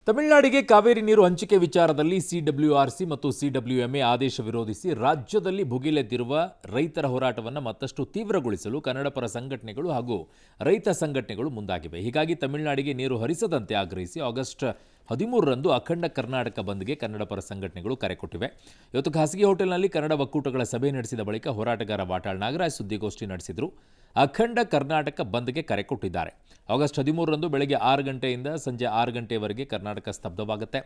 ತಮಿಳುನಾಡಿಗೆ ಕಾವೇರಿ ನೀರು ಹಂಚಿಕೆ ವಿಚಾರದಲ್ಲಿ ಸಿಡಬ್ಲ್ಯೂಆರ್ಸಿ ಮತ್ತು ಸಿಡಬ್ಲ್ಯೂಎಂಎ ಆದೇಶ ವಿರೋಧಿಸಿ ರಾಜ್ಯದಲ್ಲಿ ಭುಗಿಲೆದ್ದಿರುವ ರೈತರ ಹೋರಾಟವನ್ನು ಮತ್ತಷ್ಟು ತೀವ್ರಗೊಳಿಸಲು ಕನ್ನಡಪರ ಸಂಘಟನೆಗಳು ಹಾಗೂ ರೈತ ಸಂಘಟನೆಗಳು ಮುಂದಾಗಿವೆ. ಹೀಗಾಗಿ ತಮಿಳುನಾಡಿಗೆ ನೀರು ಹರಿಸದಂತೆ ಆಗ್ರಹಿಸಿ ಆಗಸ್ಟ್ 13ರಂದು ಅಖಂಡ ಕರ್ನಾಟಕ ಬಂದ್ಗೆ ಕನ್ನಡಪರ ಸಂಘಟನೆಗಳು ಕರೆ ಕೊಟ್ಟಿವೆ. ಇವತ್ತು ಖಾಸಗಿ ಹೋಟೆಲ್ನಲ್ಲಿ ಕನ್ನಡ ಒಕ್ಕೂಟಗಳ ಸಭೆ ನಡೆಸಿದ ಬಳಿಕ ಹೋರಾಟಗಾರ ವಾಟಾಳ್ ನಾಗರಾಜ್ ಸುದ್ದಿಗೋಷ್ಠಿ ನಡೆಸಿದರು. ಅಖಂಡ ಕರ್ನಾಟಕ ಬಂದ್ಗೆ ಕರೆ ಕೊಟ್ಟಿದ್ದಾರೆ. ಆಗಸ್ಟ್ 13ರಂದು ಬೆಳಗ್ಗೆ 6 ಗಂಟೆಯಿಂದ ಸಂಜೆ 6 ಗಂಟೆಯವರೆಗೆ ಕರ್ನಾಟಕ ಸ್ತಬ್ಧವಾಗುತ್ತೆ.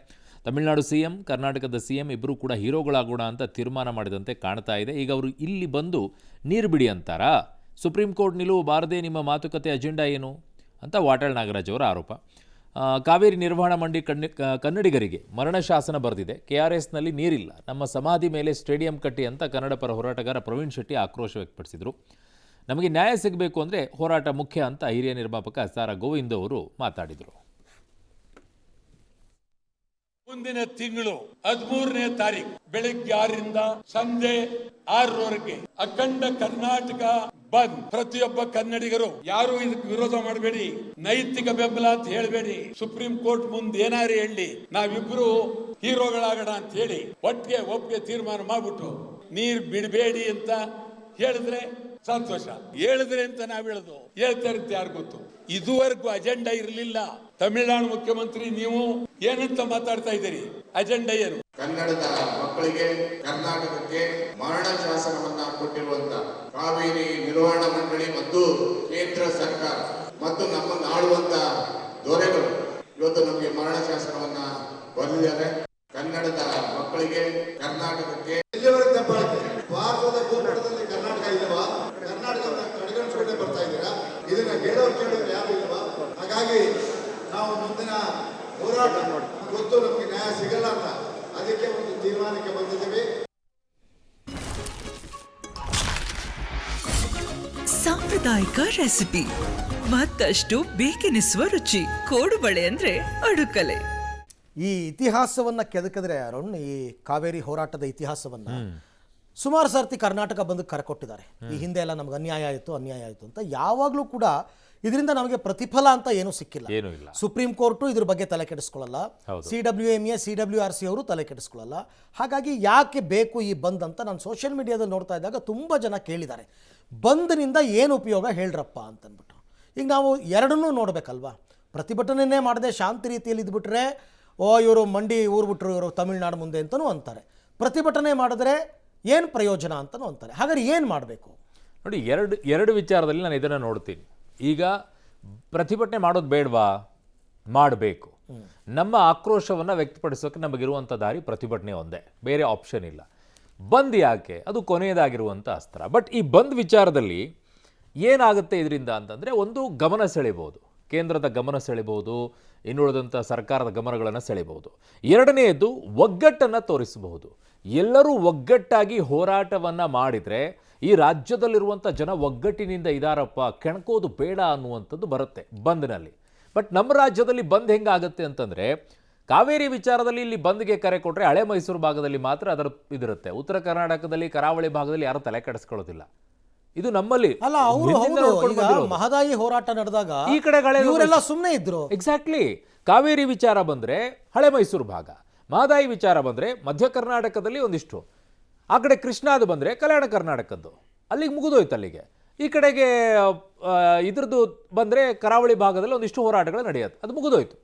ತಮಿಳುನಾಡು ಸಿಎಂ, ಕರ್ನಾಟಕದ ಸಿಎಂ ಇಬ್ಬರೂ ಕೂಡ ಹೀರೋಗಳಾಗೋಣ ಅಂತ ತೀರ್ಮಾನ ಮಾಡಿದಂತೆ ಕಾಣ್ತಾ ಇದೆ. ಈಗ ಅವರು ಇಲ್ಲಿ ಬಂದು ನೀರು ಬಿಡಿ ಅಂತಾರಾ? ಸುಪ್ರೀಂ ಕೋರ್ಟ್ ನಿಲುವು ಬಾರದೆ ನಿಮ್ಮ ಮಾತುಕತೆ ಅಜೆಂಡಾ ಏನು ಅಂತ ವಾಟಾಳ್ ನಾಗರಾಜ್ ಅವರ ಆರೋಪ. ಕಾವೇರಿ ನಿರ್ವಹಣಾ ಮಂಡಳಿ ಕನ್ನಡಿಗರಿಗೆ ಮರಣ ಶಾಸನ ಬರೆದಿದೆ. KRSನಲ್ಲಿ ನೀರಿಲ್ಲ, ನಮ್ಮ ಸಮಾಧಿ ಮೇಲೆ ಸ್ಟೇಡಿಯಂ ಕಟ್ಟಿ ಅಂತ ಕನ್ನಡ ಪರ ಹೋರಾಟಗಾರ ಪ್ರವೀಣ್ ಶೆಟ್ಟಿ ಆಕ್ರೋಶ ವ್ಯಕ್ತಪಡಿಸಿದರು. ನಮಗೆ ನ್ಯಾಯ ಸಿಗಬೇಕು ಅಂದರೆ ಹೋರಾಟ ಮುಖ್ಯ ಅಂತ ಹಿರಿಯ ನಿರ್ಮಾಪಕ ಸಾರ ಗೋವಿಂದ್ ಅವರು ಮಾತಾಡಿದರು. ಮುಂದಿನ ತಿಂಗಳು 13ನೇ ತಾರೀಕು ಬೆಳಿಗ್ಗೆ 6ರಿಂದ ಸಂಜೆ 6ರವರೆಗೆ ಅಖಂಡ ಕರ್ನಾಟಕ ಬಂದ್. ಪ್ರತಿಯೊಬ್ಬ ಕನ್ನಡಿಗರು ಯಾರು ಇದಕ್ಕೆ ವಿರೋಧ ಮಾಡಬೇಡಿ, ನೈತಿಕ ಬೆಂಬಲ ಅಂತ ಹೇಳಬೇಡಿ. ಸುಪ್ರೀಂ ಕೋರ್ಟ್ ಮುಂದೆ ಏನಾರು ಹೇಳಿ, ನಾವಿಬ್ರು ಹೀರೋಗಳಾಗೋಣ ಅಂತ ಹೇಳಿ ಒಟ್ಟಿಗೆ ತೀರ್ಮಾನ ಮಾಡ್ಬಿಟ್ಟು ನೀರ್ ಬಿಡಬೇಡಿ ಅಂತ ಹೇಳಿದ್ರೆ ಸಂತೋಷ. ಹೇಳಿದ್ರೆ ಅಂತ ನಾವ್ ಹೇಳುದು, ಹೇಳ್ತಾ ಇರುತ್ತೆ ಯಾರು ಗೊತ್ತು. ಇದುವರೆಗೂ ಅಜೆಂಡಾ ಇರಲಿಲ್ಲ. ತಮಿಳುನಾಡು ಮುಖ್ಯಮಂತ್ರಿ ನೀವು ಏನಂತ ಮಾತಾಡ್ತಾ ಇದ್ದೀರಿ? ಅಜೆಂಡಾ ಏನು? ಕನ್ನಡದ ಮಕ್ಕಳಿಗೆ ಕರ್ನಾಟಕಕ್ಕೆ ಮರಣ ಶಾಸನವನ್ನ ಕೊಟ್ಟಿರುವಂತ ಕಾವೇರಿ ನಿರ್ವಹಣಾ ಮಂಡಳಿ ಮತ್ತು ಕೇಂದ್ರ ಸರ್ಕಾರ ಮತ್ತು ನಮ್ಮನ್ನು ಆಳುವಂತ ದೊರೆಗಳು ಇವತ್ತು ನಮಗೆ ಮರಣ ಶಾಸನವನ್ನ ಬರೆದಿದ್ದಾರೆ. ಕನ್ನಡದ ಮಕ್ಕಳಿಗೆ ಕರ್ನಾಟಕಕ್ಕೆ ಭಾರತದ ಭೂಪಟದಲ್ಲಿ ಕರ್ನಾಟಕ ಇಲ್ಲವಾ? ಕರ್ನಾಟಕವನ್ನು ಕಡೆಗಣಿಸಿಕೊಂಡೇ ಬರ್ತಾ ಇದ್ದೀರಾ? ಇದನ್ನ ಕೇಳೋರು ಯಾರು ಇಲ್ವಾ? ಹಾಗಾಗಿ ನಾವು ಮುಂದಿನ ಹೋರಾಟ ಗೊತ್ತು, ನಮಗೆ ನ್ಯಾಯ ಸಿಗಲ್ಲ ಅಂತ ಅದಕ್ಕೆ ಒಂದು ತೀರ್ಮಾನಕ್ಕೆ ಬಂದಿದ್ದೇವೆ. ಸಾಂಪ್ರದಾಯಿಕ ರೆಸಿಪಿ, ಮತ್ತಷ್ಟು ಬೇಕೆನಿಸುವ ರುಚಿ. ಕೋಡುಬಳೆ ಅಂದ್ರೆ ಅಡುಕಲೆ. ಈ ಇತಿಹಾಸವನ್ನ ಕೆದಕಿದ್ರೆ ಅರುಣ್, ಈ ಕಾವೇರಿ ಹೋರಾಟದ ಇತಿಹಾಸವನ್ನ ಸುಮಾರು ಸರ್ತಿ ಕರ್ನಾಟಕ ಬಂದು ಕರೆಕೊಟ್ಟಿದ್ದಾರೆ. ಈ ಹಿಂದೆ ಎಲ್ಲ ನಮ್ಗೆ ಅನ್ಯಾಯ ಆಯಿತು ಅಂತ ಯಾವಾಗಲೂ ಕೂಡ ಇದರಿಂದ ನಮಗೆ ಪ್ರತಿಫಲ ಅಂತ ಏನೂ ಸಿಕ್ಕಿಲ್ಲ. ಸುಪ್ರೀಂ ಕೋರ್ಟು ಇದ್ರ ಬಗ್ಗೆ ತಲೆ ಕೆಡಿಸ್ಕೊಳ್ಳಲ್ಲ, CWMA CWRC ಅವರು ತಲೆ ಕೆಡಿಸ್ಕೊಳ್ಳಲ್ಲ. ಹಾಗಾಗಿ ಯಾಕೆ ಬೇಕು ಈ ಬಂದ್ ಅಂತ ನಾನು ಸೋಷಿಯಲ್ ಮೀಡಿಯಾದಲ್ಲಿ ನೋಡ್ತಾ ಇದ್ದಾಗ ತುಂಬ ಜನ ಕೇಳಿದ್ದಾರೆ, ಬಂದ್ನಿಂದ ಏನು ಉಪಯೋಗ ಹೇಳ್ರಪ್ಪ ಅಂತಂದ್ಬಿಟ್ಟು. ಈಗ ನಾವು ಎರಡನ್ನೂ ನೋಡಬೇಕಲ್ವಾ? ಪ್ರತಿಭಟನೆ ಮಾಡದೆ ಶಾಂತಿ ರೀತಿಯಲ್ಲಿ ಇದ್ಬಿಟ್ರೆ ಇವರು ಮಂಡಿ ಊರ್ಬಿಟ್ರು, ಇವರು ತಮಿಳ್ನಾಡು ಮುಂದೆ ಅಂತಲೂ ಅಂತಾರೆ. ಪ್ರತಿಭಟನೆ ಮಾಡಿದ್ರೆ ಏನು ಪ್ರಯೋಜನ ಅಂತಲೂ ಅಂತಾರೆ. ಹಾಗಾದ್ರೆ ಏನು ಮಾಡಬೇಕು ನೋಡಿ, ಎರಡು ವಿಚಾರದಲ್ಲಿ ನಾನು ಇದನ್ನು ನೋಡ್ತೀನಿ. ಈಗ ಪ್ರತಿಭಟನೆ ಮಾಡೋದು ಬೇಡವಾ? ಮಾಡಬೇಕು. ನಮ್ಮ ಆಕ್ರೋಶವನ್ನು ವ್ಯಕ್ತಪಡಿಸೋಕೆ ನಮಗಿರುವಂಥ ದಾರಿ ಪ್ರತಿಭಟನೆ ಒಂದೇ, ಬೇರೆ ಆಪ್ಷನ್ ಇಲ್ಲ. ಬಂದ್ ಯಾಕೆ? ಅದು ಕೊನೆಯದಾಗಿರುವಂಥ ಅಸ್ತ್ರ. ಬಟ್ ಈ ಬಂದ್ ವಿಚಾರದಲ್ಲಿ ಏನಾಗುತ್ತೆ ಇದರಿಂದ ಅಂತಂದರೆ, ಒಂದು ಗಮನ ಸೆಳೆಬಹುದು, ಕೇಂದ್ರದ ಗಮನ ಸೆಳೆಬಹುದು, ಇನ್ನುಳಿದಂಥ ಸರ್ಕಾರದ ಗಮನಗಳನ್ನು ಸೆಳೆಬಹುದು. ಎರಡನೆಯದು ಒಗ್ಗಟ್ಟನ್ನು ತೋರಿಸಬಹುದು. ಎಲ್ಲರೂ ಒಗ್ಗಟ್ಟಾಗಿ ಹೋರಾಟವನ್ನು ಮಾಡಿದರೆ ಈ ರಾಜ್ಯದಲ್ಲಿರುವಂಥ ಜನ ಒಗ್ಗಟ್ಟಿನಿಂದ ಇದಾರಪ್ಪ, ಕೆಣಕೋದು ಬೇಡ ಅನ್ನುವಂಥದ್ದು ಬರುತ್ತೆ ಬಂದ್ನಲ್ಲಿ. ಬಟ್ ನಮ್ಮ ರಾಜ್ಯದಲ್ಲಿ ಬಂದ್ ಹೆಂಗಾಗುತ್ತೆ ಅಂತಂದರೆ, ಕಾವೇರಿ ವಿಚಾರದಲ್ಲಿ ಇಲ್ಲಿ ಬಂದ್ಗೆ ಕರೆ ಕೊಟ್ಟರೆ ಹಳೆ ಮೈಸೂರು ಭಾಗದಲ್ಲಿ ಮಾತ್ರ ಅದರ ಇದಿರುತ್ತೆ. ಉತ್ತರ ಕರ್ನಾಟಕದಲ್ಲಿ, ಕರಾವಳಿ ಭಾಗದಲ್ಲಿ ಯಾರು ತಲೆ ಕೆಡಿಸ್ಕೊಳ್ಳೋದಿಲ್ಲ. ಇದು ನಮ್ಮಲ್ಲಿ ಅಲ್ಲ. ಮಹದಾಯಿ ಹೋರಾಟ ನಡೆದಾಗ ಈ ಕಡೆ ಇವರೆಲ್ಲ ಸುಮ್ಮನೆ ಇದ್ರು. ಎಕ್ಸಾಕ್ಟ್ಲಿ. ಕಾವೇರಿ ವಿಚಾರ ಬಂದರೆ ಹಳೆ ಮೈಸೂರು ಭಾಗ, ಮಹದಾಯಿ ವಿಚಾರ ಬಂದರೆ ಮಧ್ಯ ಕರ್ನಾಟಕದಲ್ಲಿ ಒಂದಿಷ್ಟು, ಆ ಕಡೆ ಕೃಷ್ಣಾದು ಬಂದರೆ ಕಲ್ಯಾಣ ಕರ್ನಾಟಕದ್ದು, ಅಲ್ಲಿಗೆ ಮುಗಿದೋಯ್ತು. ಅಲ್ಲಿಗೆ ಈ ಕಡೆಗೆ ಇದ್ರದ್ದು ಬಂದರೆ ಕರಾವಳಿ ಭಾಗದಲ್ಲಿ ಒಂದಿಷ್ಟು ಹೋರಾಟಗಳು ನಡೆಯುತ್ತೆ, ಅದು ಮುಗಿದೋಯ್ತು.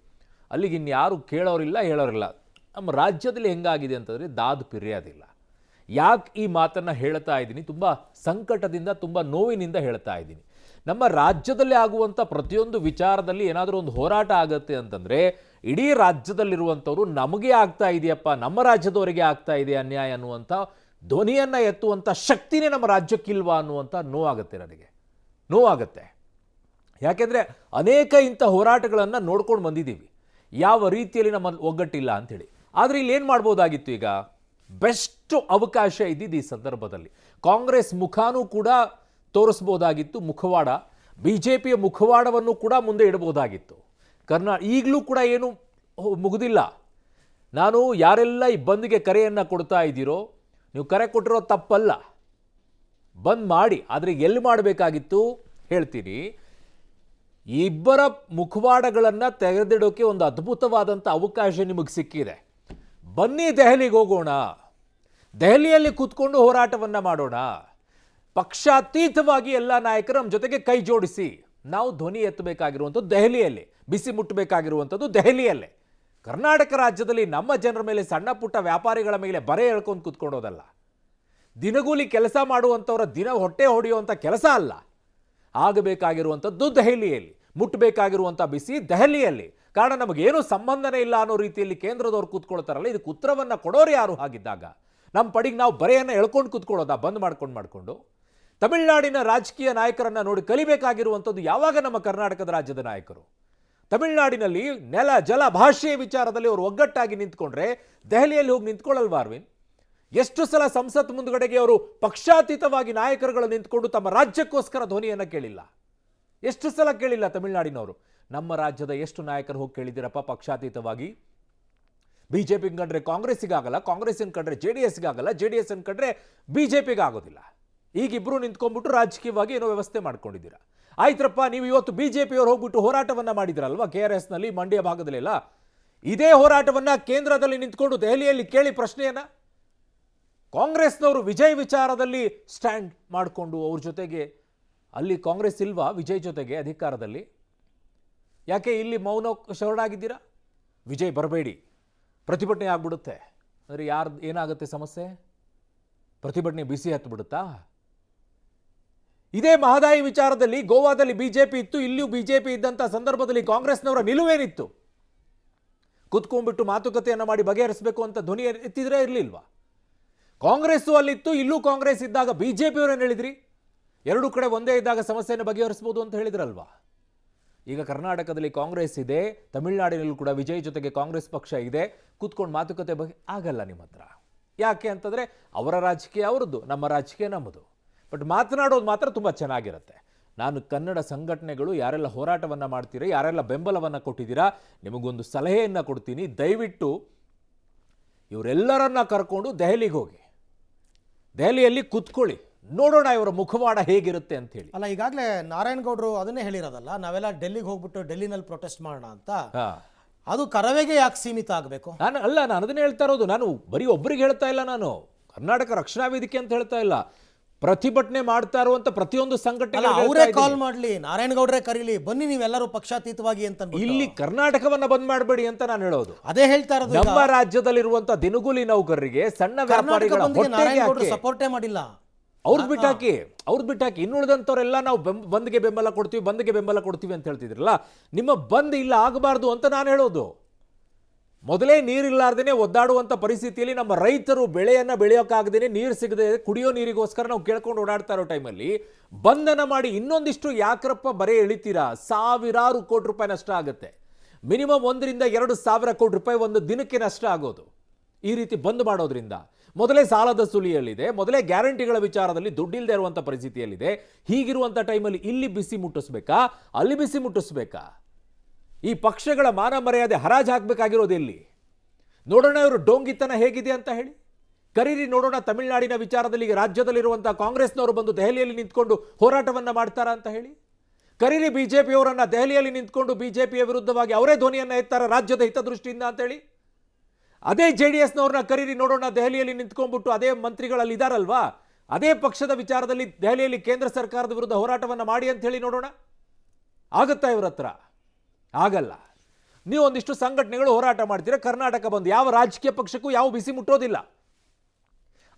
ಅಲ್ಲಿಗೆ ಇನ್ಯಾರು ಕೇಳೋರಿಲ್ಲ, ಹೇಳೋರಿಲ್ಲ. ನಮ್ಮ ರಾಜ್ಯದಲ್ಲಿ ಹೆಂಗಾಗಿದೆ ಅಂತಂದರೆ ದಾದು ಪಿರಿಯೋದಿಲ್ಲ. ಯಾಕೆ ಈ ಮಾತನ್ನು ಹೇಳ್ತಾ ಇದ್ದೀನಿ? ತುಂಬ ಸಂಕಟದಿಂದ, ತುಂಬ ನೋವಿನಿಂದ ಹೇಳ್ತಾ ಇದ್ದೀನಿ. ನಮ್ಮ ರಾಜ್ಯದಲ್ಲಿ ಆಗುವಂಥ ಪ್ರತಿಯೊಂದು ವಿಚಾರದಲ್ಲಿ ಏನಾದರೂ ಒಂದು ಹೋರಾಟ ಆಗುತ್ತೆ ಅಂತಂದರೆ ಇಡೀ ರಾಜ್ಯದಲ್ಲಿರುವಂಥವ್ರು ನಮಗೆ ಆಗ್ತಾ ಇದೆಯಪ್ಪ, ನಮ್ಮ ರಾಜ್ಯದವರಿಗೆ ಆಗ್ತಾ ಇದೆ ಅನ್ಯಾಯ ಅನ್ನುವಂಥ ಧ್ವನಿಯನ್ನು ಎತ್ತುವಂಥ ಶಕ್ತಿನೇ ನಮ್ಮ ರಾಜ್ಯಕ್ಕಿಲ್ವಾ ಅನ್ನುವಂಥ ನೋವಾಗುತ್ತೆ, ನನಗೆ ನೋವಾಗುತ್ತೆ. ಯಾಕೆಂದರೆ ಅನೇಕ ಇಂಥ ಹೋರಾಟಗಳನ್ನು ನೋಡ್ಕೊಂಡು ಬಂದಿದ್ದೀವಿ, ಯಾವ ರೀತಿಯಲ್ಲಿ ನಮ್ಮ ಒಗ್ಗಟ್ಟಿಲ್ಲ ಅಂಥೇಳಿ. ಆದರೆ ಇಲ್ಲಿ ಏನು ಮಾಡ್ಬೋದಾಗಿತ್ತು? ಈಗ ಬೆಸ್ಟ್ ಅವಕಾಶ ಇದ್ದಿದ್ದು ಈ ಸಂದರ್ಭದಲ್ಲಿ ಕಾಂಗ್ರೆಸ್ ಮುಖಾನೂ ಕೂಡ ತೋರಿಸ್ಬೋದಾಗಿತ್ತು, ಮುಖವಾಡ. BJPಯ ಮುಖವಾಡವನ್ನು ಕೂಡ ಮುಂದೆ ಇಡಬಹುದಾಗಿತ್ತು. ಈಗಲೂ ಕೂಡ ಏನು ಮುಗಿದಿಲ್ಲ. ನಾನು ಯಾರೆಲ್ಲ ಈ ಬಂದ್ಗೆ ಕರೆಯನ್ನು ಕೊಡ್ತಾ ಇದ್ದೀರೋ, ನೀವು ಕರೆ ಕೊಟ್ಟಿರೋ ತಪ್ಪಲ್ಲ, ಬಂದ್ ಮಾಡಿ. ಆದರೆ ಎಲ್ಲಿ ಮಾಡಬೇಕಾಗಿತ್ತು ಹೇಳ್ತೀನಿ. ಈ ಇಬ್ಬರ ಮುಖವಾಡಗಳನ್ನು ತೆಗೆದಿಡೋಕೆ ಒಂದು ಅದ್ಭುತವಾದಂಥ ಅವಕಾಶ ನಿಮಗೆ ಸಿಕ್ಕಿದೆ. ಬನ್ನಿ ದೆಹಲಿಗೆ ಹೋಗೋಣ, ದೆಹಲಿಯಲ್ಲಿ ಕೂತ್ಕೊಂಡು ಹೋರಾಟವನ್ನು ಮಾಡೋಣ, ಪಕ್ಷಾತೀತವಾಗಿ ಎಲ್ಲ ನಾಯಕರು ನಮ್ಮ ಜೊತೆಗೆ ಕೈ ಜೋಡಿಸಿ ನಾವು ಧ್ವನಿ ಎತ್ತಬೇಕಾಗಿರುವಂಥದ್ದು ದೆಹಲಿಯಲ್ಲಿ, ಬಿಸಿ ಮುಟ್ಟಬೇಕಾಗಿರುವಂಥದ್ದು ದೆಹಲಿಯಲ್ಲೇ. ಕರ್ನಾಟಕ ರಾಜ್ಯದಲ್ಲಿ ನಮ್ಮ ಜನರ ಮೇಲೆ, ಸಣ್ಣ ಪುಟ್ಟ ವ್ಯಾಪಾರಿಗಳ ಮೇಲೆ ಬರೆ ಎಳ್ಕೊಂಡು ಕೂತ್ಕೊಳ್ಳೋದಲ್ಲ, ದಿನಗೂಲಿ ಕೆಲಸ ಮಾಡುವಂಥವರ ದಿನ ಹೊಟ್ಟೆ ಹೊಡೆಯುವಂಥ ಕೆಲಸ ಅಲ್ಲ. ಆಗಬೇಕಾಗಿರುವಂಥದ್ದು ದೆಹಲಿಯಲ್ಲಿ, ಮುಟ್ಟಬೇಕಾಗಿರುವಂಥ ಬಿಸಿ ದೆಹಲಿಯಲ್ಲಿ. ಕಾರಣ ನಮಗೇನು ಸಂಬಂಧನೇ ಇಲ್ಲ ಅನ್ನೋ ರೀತಿಯಲ್ಲಿ ಕೇಂದ್ರದವ್ರು ಕೂತ್ಕೊಳ್ತಾರಲ್ಲ, ಇದಕ್ಕೆ ಉತ್ತರವನ್ನು ಕೊಡೋರು ಯಾರು? ಹಾಗಿದ್ದಾಗ ನಮ್ಮ ಪಡಿಗೆ ನಾವು ಬರೆಯನ್ನು ಎಳ್ಕೊಂಡು ಕೂತ್ಕೊಳ್ಳೋದಾ ಬಂದ್ ಮಾಡಿಕೊಂಡು? ತಮಿಳುನಾಡಿನ ರಾಜಕೀಯ ನಾಯಕರನ್ನು ನೋಡಿ ಕಲಿಬೇಕಾಗಿರುವಂಥದ್ದು ಯಾವಾಗ ನಮ್ಮ ಕರ್ನಾಟಕದ ರಾಜ್ಯದ ನಾಯಕರು? ತಮಿಳುನಾಡಿನಲ್ಲಿ ನೆಲ, ಜಲ, ಭಾಷೆಯ ವಿಚಾರದಲ್ಲಿ ಅವರು ಒಗ್ಗಟ್ಟಾಗಿ ನಿಂತ್ಕೊಂಡ್ರೆ ದೆಹಲಿಯಲ್ಲಿ ಹೋಗಿ ನಿಂತ್ಕೊಳ್ಳಲ್ವಾ ಅರವಿಂದ್? ಎಷ್ಟು ಸಲ ಸಂಸತ್ ಮುಂದುಗಡೆಗೆ ಅವರು ಪಕ್ಷಾತೀತವಾಗಿ ನಾಯಕರುಗಳು ನಿಂತ್ಕೊಂಡು ತಮ್ಮ ರಾಜ್ಯಕ್ಕೋಸ್ಕರ ಧ್ವನಿಯನ್ನು ಕೇಳಿಲ್ಲ? ಎಷ್ಟು ಸಲ ಕೇಳಿಲ್ಲ ತಮಿಳುನಾಡಿನವರು? ನಮ್ಮ ರಾಜ್ಯದ ಎಷ್ಟು ನಾಯಕರು ಹೋಗಿ ಕೇಳಿದ್ದೀರಪ್ಪ ಪಕ್ಷಾತೀತವಾಗಿ? ಬಿಜೆಪಿ ಕಂಡ್ರೆ ಕಾಂಗ್ರೆಸ್ಸಿಗಾಗಲ್ಲ, ಕಾಂಗ್ರೆಸ್ ಕಂಡ್ರೆ JDSಗಾಗಲ್ಲ, JDS ಕಂಡ್ರೆ ಬಿಜೆಪಿಗೆ ಆಗೋದಿಲ್ಲ. ಈಗಿಬ್ರು ನಿಂತ್ಕೊಂಡ್ಬಿಟ್ಟು ರಾಜಕೀಯವಾಗಿ ಏನೋ ವ್ಯವಸ್ಥೆ ಮಾಡ್ಕೊಂಡಿದ್ದೀರಾ. ಆಯ್ತರಪ್ಪ, ನೀವು ಇವತ್ತು ಬಿಜೆಪಿಯವರು ಹೋಗ್ಬಿಟ್ಟು ಹೋರಾಟವನ್ನ ಮಾಡಿದ್ರಲ್ವಾ KRSನಲ್ಲಿ, ಮಂಡ್ಯ ಭಾಗದಲ್ಲೆಲ್ಲ. ಇದೇ ಹೋರಾಟವನ್ನ ಕೇಂದ್ರದಲ್ಲಿ ನಿಂತ್ಕೊಂಡು ದೆಹಲಿಯಲ್ಲಿ ಕೇಳಿ ಪ್ರಶ್ನೆಯನ್ನ. ಕಾಂಗ್ರೆಸ್ನವರು ವಿಜಯ್ ವಿಚಾರದಲ್ಲಿ ಸ್ಟ್ಯಾಂಡ್ ಮಾಡಿಕೊಂಡು ಅವ್ರ ಜೊತೆಗೆ, ಅಲ್ಲಿ ಕಾಂಗ್ರೆಸ್ ಇಲ್ವಾ ವಿಜಯ್ ಜೊತೆಗೆ ಅಧಿಕಾರದಲ್ಲಿ? ಯಾಕೆ ಇಲ್ಲಿ ಮೌನ ಶರಣಾಗಿದ್ದೀರಾ? ವಿಜಯ್ ಬರಬೇಡಿ, ಪ್ರತಿಭಟನೆ ಆಗ್ಬಿಡುತ್ತೆ ಅಂದರೆ ಏನಾಗುತ್ತೆ ಸಮಸ್ಯೆ? ಪ್ರತಿಭಟನೆ ಬಿಸಿ ಹತ್ತಿಬಿಡುತ್ತಾ? ಇದೇ ಮಹದಾಯಿ ವಿಚಾರದಲ್ಲಿ ಗೋವಾದಲ್ಲಿ ಬಿಜೆಪಿ ಇತ್ತು, ಇಲ್ಲಿಯೂ ಬಿಜೆಪಿ ಇದ್ದಂಥ ಸಂದರ್ಭದಲ್ಲಿ ಕಾಂಗ್ರೆಸ್ನವರ ನಿಲುವೇನಿತ್ತು? ಕುತ್ಕೊಂಡ್ಬಿಟ್ಟು ಮಾತುಕತೆಯನ್ನು ಮಾಡಿ ಬಗೆಹರಿಸಬೇಕು ಅಂತ ಧ್ವನಿ ಎತ್ತಿದ್ರೆ ಇರಲಿಲ್ವಾ? ಕಾಂಗ್ರೆಸ್ಸು ಅಲ್ಲಿತ್ತು, ಇಲ್ಲೂ ಕಾಂಗ್ರೆಸ್ ಇದ್ದಾಗ ಬಿಜೆಪಿಯವರೇನು ಹೇಳಿದ್ರಿ? ಎರಡೂ ಕಡೆ ಒಂದೇ ಇದ್ದಾಗ ಸಮಸ್ಯೆಯನ್ನು ಬಗೆಹರಿಸ್ಬೋದು ಅಂತ ಹೇಳಿದ್ರಲ್ವಾ? ಈಗ ಕರ್ನಾಟಕದಲ್ಲಿ ಕಾಂಗ್ರೆಸ್ ಇದೆ, ತಮಿಳುನಾಡಿನಲ್ಲೂ ಕೂಡ ವಿಜಯ್ ಜೊತೆಗೆ ಕಾಂಗ್ರೆಸ್ ಪಕ್ಷ ಇದೆ. ಕೂತ್ಕೊಂಡು ಮಾತುಕತೆ ಬಗ್ಗೆ ಆಗಲ್ಲ ನಿಮ್ಮ ಹತ್ರ. ಯಾಕೆ ಅಂತಂದರೆ ಅವರ ರಾಜಕೀಯ ಅವರದ್ದು, ನಮ್ಮ ರಾಜಕೀಯ ನಮ್ಮದು. ಬಟ್ ಮಾತನಾಡೋದು ಮಾತ್ರ ತುಂಬ ಚೆನ್ನಾಗಿರುತ್ತೆ. ನಾನು ಕನ್ನಡ ಸಂಘಟನೆಗಳು ಯಾರೆಲ್ಲ ಹೋರಾಟವನ್ನು ಮಾಡ್ತೀರಾ, ಯಾರೆಲ್ಲ ಬೆಂಬಲವನ್ನು ಕೊಟ್ಟಿದ್ದೀರಾ, ನಿಮಗೊಂದು ಸಲಹೆಯನ್ನು ಕೊಡ್ತೀನಿ. ದಯವಿಟ್ಟು ಇವರೆಲ್ಲರನ್ನ ಕರ್ಕೊಂಡು ದೆಹಲಿಗೆ ಹೋಗಿ, ದೆಹಲಿಯಲ್ಲಿ ಕೂತ್ಕೊಳ್ಳಿ, ನೋಡೋಣ ಇವರ ಮುಖವಾಡ ಹೇಗಿರುತ್ತೆ ಅಂತ ಹೇಳಿ. ಅಲ್ಲ, ಈಗಾಗಲೇ ನಾರಾಯಣಗೌಡರು ಅದನ್ನೇ ಹೇಳಿರೋದಲ್ಲ, ನಾವೆಲ್ಲ ಡೆಲ್ಲಿಗೆ ಹೋಗ್ಬಿಟ್ಟು ಡೆಲ್ಲಿನಲ್ಲಿ ಪ್ರೊಟೆಸ್ಟ್ ಮಾಡೋಣ ಅಂತ. ಅದು ಕರವೆಗೆ ಯಾಕೆ ಸೀಮಿತ ಆಗಬೇಕು? ನಾನು ಅದನ್ನೇ ಹೇಳ್ತಾ ಇರೋದು. ನಾನು ಬರೀ ಒಬ್ಬರಿಗೆ ಹೇಳ್ತಾ ಇಲ್ಲ, ನಾನು ಕರ್ನಾಟಕ ರಕ್ಷಣಾ ವೇದಿಕೆ ಅಂತ ಹೇಳ್ತಾ ಇಲ್ಲ. ಪ್ರತಿಭಟನೆ ಮಾಡ್ತಾ ಇರುವಂತ ಪ್ರತಿಯೊಂದು ಸಂಘಟನೆ ಅವರೇ ಕಾಲ್ ಮಾಡ್ಲಿ, ನಾರಾಯಣಗೌಡರೇ ಕರೀಲಿ, ಬನ್ನಿ ನೀವೆಲ್ಲರೂ ಪಕ್ಷಾತೀತವಾಗಿ ಅಂತ. ಇಲ್ಲಿ ಕರ್ನಾಟಕವನ್ನ ಬಂದ್ ಮಾಡಬೇಡಿ ಅಂತ ನಾನು ಹೇಳೋದು. ಅದೇ ಹೇಳ್ತಾ ಇರೋದು. ನಮ್ಮ ರಾಜ್ಯದಲ್ಲಿರುವಂತ ದಿನಗೂಲಿ ನೌಕರರಿಗೆ, ಸಣ್ಣ ವ್ಯಾಪಾರಿಗಳ ಹೊಟ್ಟೆಗೆ ಸಪೋರ್ಟೇ ಮಾಡಿಲ್ಲ. ಅವ್ರದ್ದು ಬಿಟ್ಟಾಕಿ ಇನ್ನುಳಿದಂಥವ್ರೆಲ್ಲ ನಾವು ಬಂದ್ಗೆ ಬೆಂಬಲ ಕೊಡ್ತೀವಿ ಅಂತ ಹೇಳ್ತಿದ್ರಲ್ಲ, ನಿಮ್ಮ ಬಂದ್ ಇಲ್ಲ ಆಗಬಾರ್ದು ಅಂತ ನಾನು ಹೇಳೋದು. ಮೊದಲೇ ನೀರಿಲ್ಲಾರ್ದೇನೆ ಒದ್ದಾಡುವಂಥ ಪರಿಸ್ಥಿತಿಯಲ್ಲಿ ನಮ್ಮ ರೈತರು ಬೆಳೆಯನ್ನು ಬೆಳೆಯೋಕ್ಕಾಗದೇನೆ, ನೀರು ಸಿಗದೆ ಕುಡಿಯೋ ನೀರಿಗೋಸ್ಕರ ನಾವು ಕೇಳ್ಕೊಂಡು ಓಡಾಡ್ತಾ ಇರೋ ಟೈಮಲ್ಲಿ ಬಂಧನ ಮಾಡಿ ಇನ್ನೊಂದಿಷ್ಟು ಯಾಕ್ರಪ್ಪ ಬರೆ ಎಳಿತೀರಾ? ಸಾವಿರಾರು ಕೋಟಿ ರೂಪಾಯಿ ನಷ್ಟ ಆಗುತ್ತೆ. ಮಿನಿಮಮ್ 1,000-2,000 ಕೋಟಿ ರೂಪಾಯಿ ಒಂದು ದಿನಕ್ಕೆ ನಷ್ಟ ಆಗೋದು ಈ ರೀತಿ ಬಂದ್ ಮಾಡೋದ್ರಿಂದ. ಮೊದಲೇ ಸಾಲದ ಸುಲಿಯಲ್ಲಿದೆ, ಮೊದಲೇ ಗ್ಯಾರಂಟಿಗಳ ವಿಚಾರದಲ್ಲಿ ದುಡ್ಡಿಲ್ಲದೆ ಇರುವಂಥ ಪರಿಸ್ಥಿತಿಯಲ್ಲಿದೆ. ಹೀಗಿರುವಂಥ ಟೈಮಲ್ಲಿ ಇಲ್ಲಿ ಬಿಸಿ ಮುಟ್ಟಿಸ್ಬೇಕಾ, ಅಲ್ಲಿ ಬಿಸಿ ಮುಟ್ಟಿಸ್ಬೇಕಾ? ಈ ಪಕ್ಷಗಳ ಮಾನ ಮರ್ಯಾದೆ ಹರಾಜು ಹಾಕಬೇಕಾಗಿರೋದು ಎಲ್ಲಿ? ನೋಡೋಣ ಇವರು ಡೋಂಗಿತನ ಹೇಗಿದೆ ಅಂತ ಹೇಳಿ. ಕರೀರಿ ನೋಡೋಣ, ತಮಿಳುನಾಡಿನ ವಿಚಾರದಲ್ಲಿ ಈಗ ರಾಜ್ಯದಲ್ಲಿರುವಂಥ ಕಾಂಗ್ರೆಸ್ನವರು ಬಂದು ದೆಹಲಿಯಲ್ಲಿ ನಿಂತ್ಕೊಂಡು ಹೋರಾಟವನ್ನು ಮಾಡ್ತಾರಾ ಅಂತ ಹೇಳಿ. ಕರೀರಿ ಬಿಜೆಪಿಯವರನ್ನು ದೆಹಲಿಯಲ್ಲಿ ನಿಂತ್ಕೊಂಡು ಬಿಜೆಪಿಯ ವಿರುದ್ಧವಾಗಿ ಅವರೇ ಧ್ವನಿಯನ್ನು ಎತ್ತಾರ ರಾಜ್ಯದ ಹಿತದೃಷ್ಟಿಯಿಂದ ಅಂತೇಳಿ. ಅದೇ JDSನವ್ರನ್ನ ಕರೀರಿ ನೋಡೋಣ, ದೆಹಲಿಯಲ್ಲಿ ನಿಂತ್ಕೊಂಡ್ಬಿಟ್ಟು ಅದೇ ಮಂತ್ರಿಗಳಲ್ಲಿ ಇದಾರಲ್ವಾ, ಅದೇ ಪಕ್ಷದ ವಿಚಾರದಲ್ಲಿ ದೆಹಲಿಯಲ್ಲಿ ಕೇಂದ್ರ ಸರ್ಕಾರದ ವಿರುದ್ಧ ಹೋರಾಟವನ್ನು ಮಾಡಿ ಅಂತ ಹೇಳಿ ನೋಡೋಣ. ಆಗುತ್ತಾ ಇವ್ರ ಹತ್ರ? ಆಗಲ್ಲ. ನೀವು ಒಂದಿಷ್ಟು ಸಂಘಟನೆಗಳು ಹೋರಾಟ ಮಾಡ್ತೀರಾ, ಕರ್ನಾಟಕ ಬಂದು ಯಾವ ರಾಜಕೀಯ ಪಕ್ಷಕ್ಕೂ ಯಾವ ಬಿಸಿ ಮುಟ್ಟೋದಿಲ್ಲ.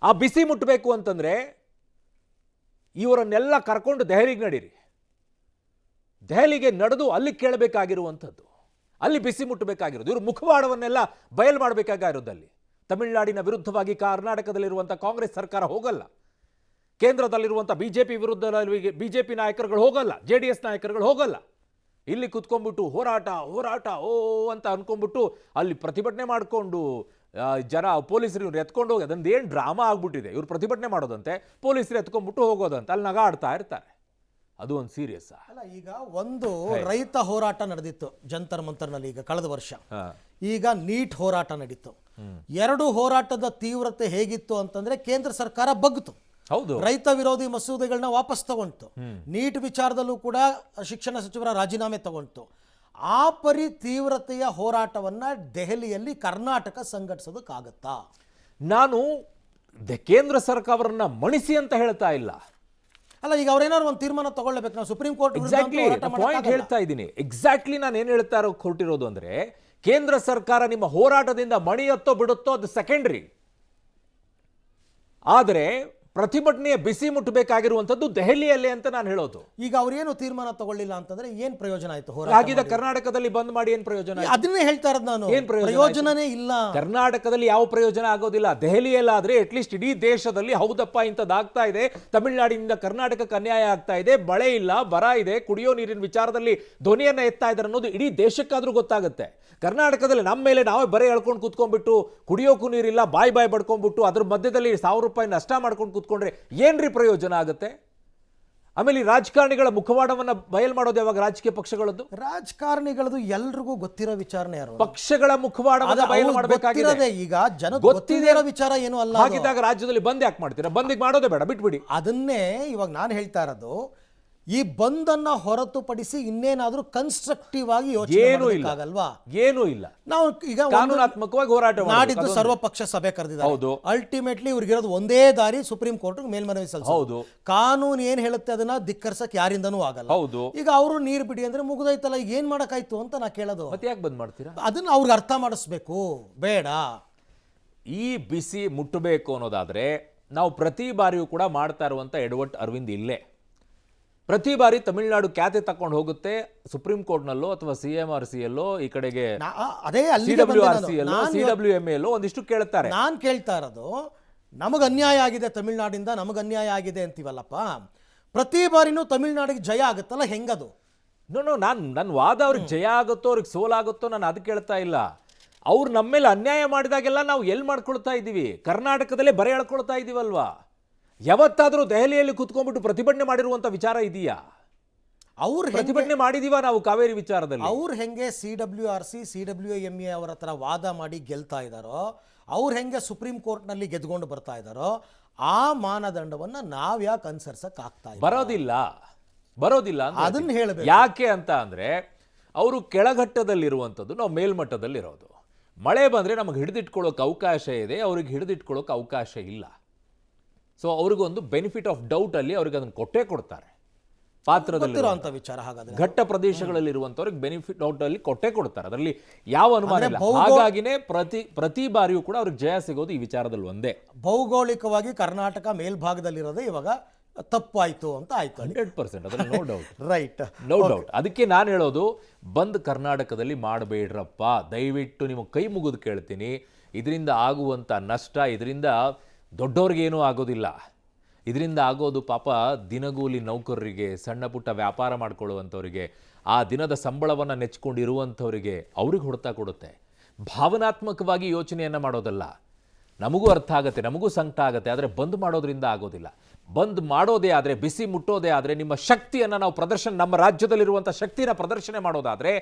ಆ ಬಿಸಿ ಮುಟ್ಟಬೇಕು ಅಂತಂದ್ರೆ ಇವರನ್ನೆಲ್ಲ ಕರ್ಕೊಂಡು ದೆಹಲಿಗೆ ನಡೀರಿ. ದೆಹಲಿಗೆ ನಡೆದು ಅಲ್ಲಿ ಕೇಳಬೇಕಾಗಿರುವಂಥದ್ದು, ಅಲ್ಲಿ ಬಿಸಿ ಮುಟ್ಟಬೇಕಾಗಿರೋದು, ಇವರು ಮುಖವಾಡವನ್ನೆಲ್ಲ ಬಯಲು ಮಾಡಬೇಕಾಗಿರೋದಲ್ಲಿ. ತಮಿಳುನಾಡಿನ ವಿರುದ್ಧವಾಗಿ ಕರ್ನಾಟಕದಲ್ಲಿರುವಂಥ ಕಾಂಗ್ರೆಸ್ ಸರ್ಕಾರ ಹೋಗಲ್ಲ, ಕೇಂದ್ರದಲ್ಲಿರುವಂಥ ಬಿಜೆಪಿ ವಿರುದ್ಧ ಬಿಜೆಪಿ ನಾಯಕರುಗಳು ಹೋಗಲ್ಲ, JDS ನಾಯಕರುಗಳು ಹೋಗಲ್ಲ. ಇಲ್ಲಿ ಕುತ್ಕೊಂಡ್ಬಿಟ್ಟು ಹೋರಾಟ ಅಂತ ಅನ್ಕೊಂಡ್ಬಿಟ್ಟು ಅಲ್ಲಿ ಪ್ರತಿಭಟನೆ ಮಾಡಿಕೊಂಡು ಜನ ಪೊಲೀಸರು ಇವ್ರು ಎತ್ಕೊಂಡು ಹೋಗಿ, ಅದೊಂದು ಏನು ಡ್ರಾಮಾ ಆಗ್ಬಿಟ್ಟಿದೆ. ಇವ್ರು ಪ್ರತಿಭಟನೆ ಮಾಡೋದಂತೆ, ಪೊಲೀಸರು ಎತ್ಕೊಂಡ್ಬಿಟ್ಟು ಹೋಗೋದಂತೆ, ಅಲ್ಲಿ ನಗಾಡ್ತಾ ಇರ್ತಾರೆ. ಅದು ಒಂದು ಸೀರಿಯಸ್ ಅಲ್ಲ. ಈಗ ಒಂದು ರೈತ ಹೋರಾಟ ನಡೆದಿತ್ತು ಜಂತರ್ ಮಂತರ್ನಲ್ಲಿ ಈಗ ಕಳೆದ ವರ್ಷ. ಈಗ ನೀಟ್ ಹೋರಾಟ ನಡೀತು. ಎರಡು ಹೋರಾಟದ ತೀವ್ರತೆ ಹೇಗಿತ್ತು ಅಂತಂದ್ರೆ ಕೇಂದ್ರ ಸರ್ಕಾರ ಬಗ್ಗಿತು. ಹೌದು. ರೈತ ವಿರೋಧಿ ಮಸೂದೆಗಳನ್ನ ವಾಪಸ್ ತಗೊಂತು, ನೀಟ್ ವಿಚಾರದಲ್ಲೂ ಕೂಡ ಶಿಕ್ಷಣ ಸಚಿವರ ರಾಜೀನಾಮೆ ತಗೊಂತು. ಆ ಪರಿ ತೀವ್ರತೆಯ ಹೋರಾಟವನ್ನ ದೆಹಲಿಯಲ್ಲಿ ಕರ್ನಾಟಕ ಸಂಘಟಿಸೋದಕ್ಕಾಗತ್ತಾ? ನಾನು ಕೇಂದ್ರ ಸರ್ಕಾರವನ್ನ ಮಣಿಸಿ ಅಂತ ಹೇಳ್ತಾ ಇಲ್ಲ. ಅಲ್ಲ, ಈಗ ಅವ್ರೇನಾದ್ರು ಒಂದು ತೀರ್ಮಾನ ತಗೊಳ್ಬೇಕು. ನಾವು ಸುಪ್ರೀಂ ಕೋರ್ಟ್ ಎಕ್ಸಾಕ್ಟ್ಲಿ ಪಾಯಿಂಟ್ ಹೇಳ್ತಾ ಇದ್ದೀನಿ. ಎಕ್ಸಾಕ್ಟ್ಲಿ ನಾನು ಏನ್ ಹೇಳ್ತಾ ಹೊರಟಿರೋದು ಅಂದ್ರೆ, ಕೇಂದ್ರ ಸರ್ಕಾರ ನಿಮ್ಮ ಹೋರಾಟದಿಂದ ಮಣಿಯತ್ತೋ ಬಿಡುತ್ತೋ ಅದು ಸೆಕೆಂಡ್ರಿ. ಆದರೆ ಪ್ರತಿಭಟನೆಯ ಬಿಸಿ ಮುಟ್ಟಬೇಕಾಗಿರುವಂತದ್ದು ದೆಹಲಿಯಲ್ಲಿ ಅಂತ ನಾನು ಹೇಳೋದು. ಈಗ ಅವ್ರೇನು ತೀರ್ಮಾನ ತಗೊಳ್ಳಿಲ್ಲ ಅಂತಂದ್ರೆ ಏನ್ ಪ್ರಯೋಜನ ಆಯ್ತು? ಹಾಗಿದ್ದ ಕರ್ನಾಟಕದಲ್ಲಿ ಬಂದ್ ಮಾಡಿ ಏನ್ ಪ್ರಯೋಜನ ಆಯ್ತು? ಅದನ್ನೇ ಹೇಳ್ತಾ ಇರೋದು ನಾನು. ಏನ್ ಪ್ರಯೋಜನನೇ ಇಲ್ಲ. ಕರ್ನಾಟಕದಲ್ಲಿ ಯಾವ ಪ್ರಯೋಜನ ಆಗೋದಿಲ್ಲ. ದೆಹಲಿಯಲ್ಲಾದ್ರೆ ಅಟ್ಲೀಸ್ಟ್ ಇಡೀ ದೇಶದಲ್ಲಿ ಹೌದಪ್ಪ ಇಂಥದ್ದಾಗ್ತಾ ಇದೆ, ತಮಿಳುನಾಡಿನಿಂದ ಕರ್ನಾಟಕಕ್ಕೆ ಅನ್ಯಾಯ ಆಗ್ತಾ ಇದೆ, ಮಳೆ ಇಲ್ಲ, ಬರ ಇದೆ, ಕುಡಿಯೋ ನೀರಿನ ವಿಚಾರದಲ್ಲಿ ಧ್ವನಿಯನ್ನ ಎತ್ತಾ ಇದ್ದಾರೆ ಅನ್ನೋದು ಇಡೀ ದೇಶಕ್ಕಾದ್ರೂ ಗೊತ್ತಾಗುತ್ತೆ. ಕರ್ನಾಟಕದಲ್ಲಿ ನಮ್ಮ ಮೇಲೆ ನಾವೇ ಬರೆ ಎಳ್ಕೊಂಡು ಕುತ್ಕೊಂಡ್ಬಿಟ್ಟು ಕುಡಿಯೋಕ್ಕೂ ನೀರಿಲ್ಲ, ಬಾಯಿ ಬಡ್ಕೊಂಡ್ಬಿಟ್ಟು ಅದ್ರ ಮಧ್ಯದಲ್ಲಿ 1000 ರೂಪಾಯಿ ನಷ್ಟ ಮಾಡ್ಕೊಂಡು ಕುತ್ಕೊಂಡ್ರೆ ಏನ್ರಿ ಪ್ರಯೋಜನ ಆಗುತ್ತೆ? ಆಮೇಲೆ ಈ ರಾಜಕಾರಣಿಗಳ ಮುಖವಾಡವನ್ನ ಬಯಲ್ ಮಾಡೋದು ಯಾವಾಗ? ರಾಜಕೀಯ ಪಕ್ಷಗಳದ್ದು, ರಾಜಕಾರಣಿಗಳದ್ದು ಎಲ್ರಿಗೂ ಗೊತ್ತಿರೋ ವಿಚಾರನೇ. ಯಾರು ಪಕ್ಷಗಳ ಮುಖವಾಡವನ್ನ ಬಯಲು ಮಾಡಬೇಕಾಗಿದೆ. ಈಗ ಜನ ಗೊತ್ತಿರೋ ವಿಚಾರ ಏನು ಅಲ್ಲ. ಹಾಗಿದ್ದಾಗ ರಾಜ್ಯದಲ್ಲಿ ಬಂದ್ ಯಾಕೆ ಮಾಡ್ತೀರಾ? ಬಂದಿಗೆ ಮಾಡೋದೇ ಬೇಡ, ಬಿಟ್ಬಿಡಿ. ಅದನ್ನೇ ಇವಾಗ ನಾನು ಹೇಳ್ತಾ ಇರೋದು. ಈ ಬಂದನ್ನ ಹೊರತುಪಡಿಸಿ ಇನ್ನೇನಾದ್ರೂ ಕನ್ಸ್ಟ್ರಕ್ಟಿವ್ ಆಗಿ ಯೋಚನೆ ಆಗಲ್ವಾ? ಏನೂ ಇಲ್ಲ. ನಾವು ಈಗ ಕಾನೂನಾತ್ಮಕವಾಗಿ ಹೋರಾಟ ನಾಡಿದ್ದು ಸರ್ವಪಕ್ಷ ಸಭೆ ಕರೆದಿದ್ದಾರೆ. ಹೌದು. ಅಲ್ಟಿಮೇಟ್ಲಿ ಇವ್ರಿಗಿರೋದು ಒಂದೇ ದಾರಿ, ಸುಪ್ರೀಂ ಕೋರ್ಟ್ ಮೇಲ್ಮನವಿ ಸಲ್ಲಿಸೋದು. ಹೌದು. ಕಾನೂನು ಏನ್ ಹೇಳುತ್ತೆ ಅದನ್ನ ಧಿಕ್ಕರ್ಸಕ್ ಯಾರಿಂದನೂ ಆಗಲ್ಲ. ಹೌದು. ಈಗ ಅವರು ನೀರು ಬಿಡಿ ಅಂದ್ರೆ ಮುಗಿದೈತಲ್ಲ, ಈಗ ಏನ್ ಮಾಡಕ್ಕಾಯ್ತು ಅಂತ ನಾ ಕೇಳೋದು. ಮತ್ತೆ ಯಾಕೆ ಬಂದ್ ಮಾಡ್ತೀರಾ? ಅದನ್ನ ಅವ್ರಿಗೆ ಅರ್ಥ ಮಾಡಿಸ್ಬೇಕು. ಬೇಡ, ಈ ಬಿಸಿ ಮುಟ್ಟಬೇಕು ಅನ್ನೋದಾದ್ರೆ ನಾವು ಪ್ರತಿ ಬಾರಿಯೂ ಕೂಡ ಮಾಡ್ತಾ ಇರುವಂತ ಎಡವಟ್ ಅರವಿಂದ್ ಇಲ್ಲೇ. ಪ್ರತಿ ಬಾರಿ ತಮಿಳುನಾಡು ಖ್ಯಾತೆ ತಕೊಂಡು ಹೋಗುತ್ತೆ ಸುಪ್ರೀಂ ಕೋರ್ಟ್ನಲ್ಲೋ ಅಥವಾ CMRC ಯಲ್ಲೋ, ಈ ಕಡೆಗೆ ಅದೇ CWRC ಯಲ್ಲೋ, CWMA ಯಲ್ಲೋ ಒಂದಿಷ್ಟು ಕೇಳ್ತಾರೆ. ನಾನು ಕೇಳ್ತಾ ಇರೋದು, ನಮಗೆ ಅನ್ಯಾಯ ಆಗಿದೆ, ತಮಿಳುನಾಡಿಂದ ನಮಗೆ ಅನ್ಯಾಯ ಆಗಿದೆ ಅಂತೀವಲ್ಲಪ್ಪ. ಪ್ರತಿ ಬಾರಿನೂ ತಮಿಳುನಾಡಿಗೆ ಜಯ ಆಗುತ್ತಲ್ಲ, ಹೆಂಗದು? ನನ್ನ ವಾದ ಅವ್ರಿಗೆ ಜಯ ಆಗುತ್ತೋ ಅವ್ರಿಗೆ ಸೋಲಾಗುತ್ತೋ ನಾನು ಅದು ಕೇಳ್ತಾ ಇಲ್ಲ. ಅವ್ರು ನಮ್ಮ ಮೇಲೆ ಅನ್ಯಾಯ ಮಾಡಿದಾಗೆಲ್ಲ ನಾವು ಎಲ್ಲಿ ಮಾಡ್ಕೊಳ್ತಾ ಇದ್ದೀವಿ? ಕರ್ನಾಟಕದಲ್ಲೇ ಬರೆ ಎಳ್ಕೊಳ್ತಾ ಇದೀವಲ್ವಾ? ಯಾವತ್ತಾದ್ರೂ ದೆಹಲಿಯಲ್ಲಿ ಕುತ್ಕೊಂಡ್ಬಿಟ್ಟು ಪ್ರತಿಭಟನೆ ಮಾಡಿರುವಂತ ವಿಚಾರ ಇದೆಯಾ? ಅವ್ರು ಪ್ರತಿಭಟನೆ ಮಾಡಿದೀವ ನಾವು ಕಾವೇರಿ ವಿಚಾರದಲ್ಲಿ? ಅವ್ರು ಹೆಂಗೆ CWRC CWMA ಅವರ ಹತ್ರ ವಾದ ಮಾಡಿ ಗೆಲ್ತಾ ಇದ್ದಾರೋ, ಅವ್ರು ಹೆಂಗೆ ಸುಪ್ರೀಂ ಕೋರ್ಟ್ನಲ್ಲಿ ಗೆದ್ಕೊಂಡು ಬರ್ತಾ ಇದ್ದಾರೋ, ಆ ಮಾನದಂಡವನ್ನ ನಾವ್ ಯಾಕೆ ಅನುಸರಿಸಕ್ ಆಗ್ತಾ ಇಲ್ಲ? ಬರೋದಿಲ್ಲ ಅದನ್ನ ಹೇಳಬೇಕು. ಯಾಕೆ ಅಂತ ಅಂದ್ರೆ, ಅವರು ಕೆಳಘಟ್ಟದಲ್ಲಿರುವಂಥದ್ದು, ನಾವು ಮೇಲ್ಮಟ್ಟದಲ್ಲಿರೋದು. ಮಳೆ ಬಂದ್ರೆ ನಮಗೆ ಹಿಡಿದಿಟ್ಕೊಳ್ಳೋಕೆ ಅವಕಾಶ ಇದೆ, ಅವ್ರಿಗೆ ಹಿಡಿದಿಟ್ಕೊಳ್ಳೋಕೆ ಅವಕಾಶ ಇಲ್ಲ. ಸೊ ಅವ್ರಿಗೊಂದು ಬೆನಿಫಿಟ್ ಆಫ್ ಡೌಟ್ ಅಲ್ಲಿ ಅವ್ರಿಗೆ ಅದನ್ನು ಕೊಟ್ಟೇ ಕೊಡ್ತಾರೆ. ಪಾತ್ರದಲ್ಲಿ ವಿಚಾರ ಹಾಗಾದ್ರೆ ಘಟ್ಟ ಪ್ರದೇಶಗಳಲ್ಲಿ ಇರುವಂತವ್ರಿಗೆ ಬೆನಿಫಿಟ್ ಡೌಟ್ ಅಲ್ಲಿ ಕೊಟ್ಟೇ ಕೊಡ್ತಾರೆ, ಅದರಲ್ಲಿ ಯಾವ ಅನುಮಾನ ಇಲ್ಲ. ಹಾಗಾಗಿನೇ ಪ್ರತಿ ಬಾರಿಯೂ ಕೂಡ ಅವ್ರಿಗೆ ಜಯ ಸಿಗೋದು ಈ ವಿಚಾರದಲ್ಲಿ ಒಂದೇ. ಭೌಗೋಳಿಕವಾಗಿ ಕರ್ನಾಟಕ ಮೇಲ್ಭಾಗದಲ್ಲಿರೋದೇ ಇವಾಗ ತಪ್ಪಾಯ್ತು ಅಂತ ಆಯ್ತು. 100%, ಅದರಲ್ಲಿ no doubt. Right, no doubt. ಅದಕ್ಕೆ ನಾನು ಹೇಳೋದು, ಬಂದ್ ಕರ್ನಾಟಕದಲ್ಲಿ ಮಾಡಬೇಡ್ರಪ್ಪ, ದಯವಿಟ್ಟು ನಿಮಗೆ ಕೈ ಮುಗಿದು ಕೇಳ್ತೀನಿ. ಇದರಿಂದ ಆಗುವಂತ ನಷ್ಟ, ಇದರಿಂದ ದೊಡ್ಡವ್ರಿಗೇನೂ ಆಗೋದಿಲ್ಲ. ಇದರಿಂದ ಆಗೋದು ಪಾಪ ದಿನಗೂಲಿ ನೌಕರರಿಗೆ, ಸಣ್ಣ ಪುಟ್ಟ ವ್ಯಾಪಾರ ಮಾಡ್ಕೊಳ್ಳುವಂಥವ್ರಿಗೆ, ಆ ದಿನದ ಸಂಬಳವನ್ನು ನೆಚ್ಕೊಂಡಿರುವಂಥವರಿಗೆ ಅವ್ರಿಗೆ ಹೊಡೆತ ಕೊಡುತ್ತೆ. ಭಾವನಾತ್ಮಕವಾಗಿ ಯೋಚನೆಯನ್ನು ಮಾಡೋದಲ್ಲ. ನಮಗೂ ಅರ್ಥ ಆಗುತ್ತೆ, ನಮಗೂ ಸಂಕಟ ಆಗುತ್ತೆ, ಆದರೆ ಬಂದ್ ಮಾಡೋದ್ರಿಂದ ಆಗೋದಿಲ್ಲ. ಬಂದ್ ಮಾಡೋದೇ ಆದರೆ, ಬಿಸಿ ಮುಟ್ಟೋದೇ ಆದರೆ, ನಿಮ್ಮ ಶಕ್ತಿಯನ್ನು ನಾವು ನಮ್ಮ ರಾಜ್ಯದಲ್ಲಿರುವಂಥ ಶಕ್ತಿನ ಪ್ರದರ್ಶನ ಮಾಡೋದಾದರೆ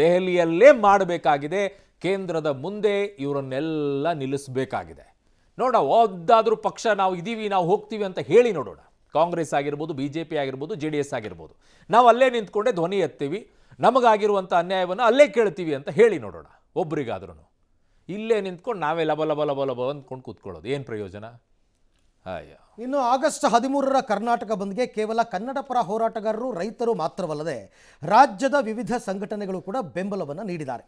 ದೆಹಲಿಯಲ್ಲೇ ಮಾಡಬೇಕಾಗಿದೆ. ಕೇಂದ್ರದ ಮುಂದೆ ಇವರನ್ನೆಲ್ಲ ನಿಲ್ಲಿಸಬೇಕಾಗಿದೆ. ನೋಡೋಣ, ಯಾವುದಾದ್ರೂ ಪಕ್ಷ ನಾವು ಇದೀವಿ, ನಾವು ಹೋಗ್ತೀವಿ ಅಂತ ಹೇಳಿ ನೋಡೋಣ. ಕಾಂಗ್ರೆಸ್ ಆಗಿರ್ಬೋದು, BJP ಆಗಿರ್ಬೋದು, JDS ಆಗಿರ್ಬೋದು, ನಾವು ಅಲ್ಲೇ ನಿಂತ್ಕೊಂಡೆ ಧ್ವನಿ ಎತ್ತೀವಿ, ನಮಗಾಗಿರುವಂಥ ಅನ್ಯಾಯವನ್ನು ಅಲ್ಲೇ ಕೇಳ್ತೀವಿ ಅಂತ ಹೇಳಿ ನೋಡೋಣ. ಒಬ್ರಿಗಾದ್ರೂ ಇಲ್ಲೇ ನಿಂತ್ಕೊಂಡು ನಾವೇ ಲಬ ಲಬ ಲಬ ಲಬ ಅಂದ್ಕೊಂಡು ಕೂತ್ಕೊಳ್ಳೋದು ಏನು ಪ್ರಯೋಜನ? ಇನ್ನು ಆಗಸ್ಟ್ 13ರ ಕರ್ನಾಟಕ ಬಂದ್ಗೆ ಕೇವಲ ಕನ್ನಡ ಪರ ಹೋರಾಟಗಾರರು, ರೈತರು ಮಾತ್ರವಲ್ಲದೆ ರಾಜ್ಯದ ವಿವಿಧ ಸಂಘಟನೆಗಳು ಕೂಡ ಬೆಂಬಲವನ್ನು ನೀಡಿದ್ದಾರೆ.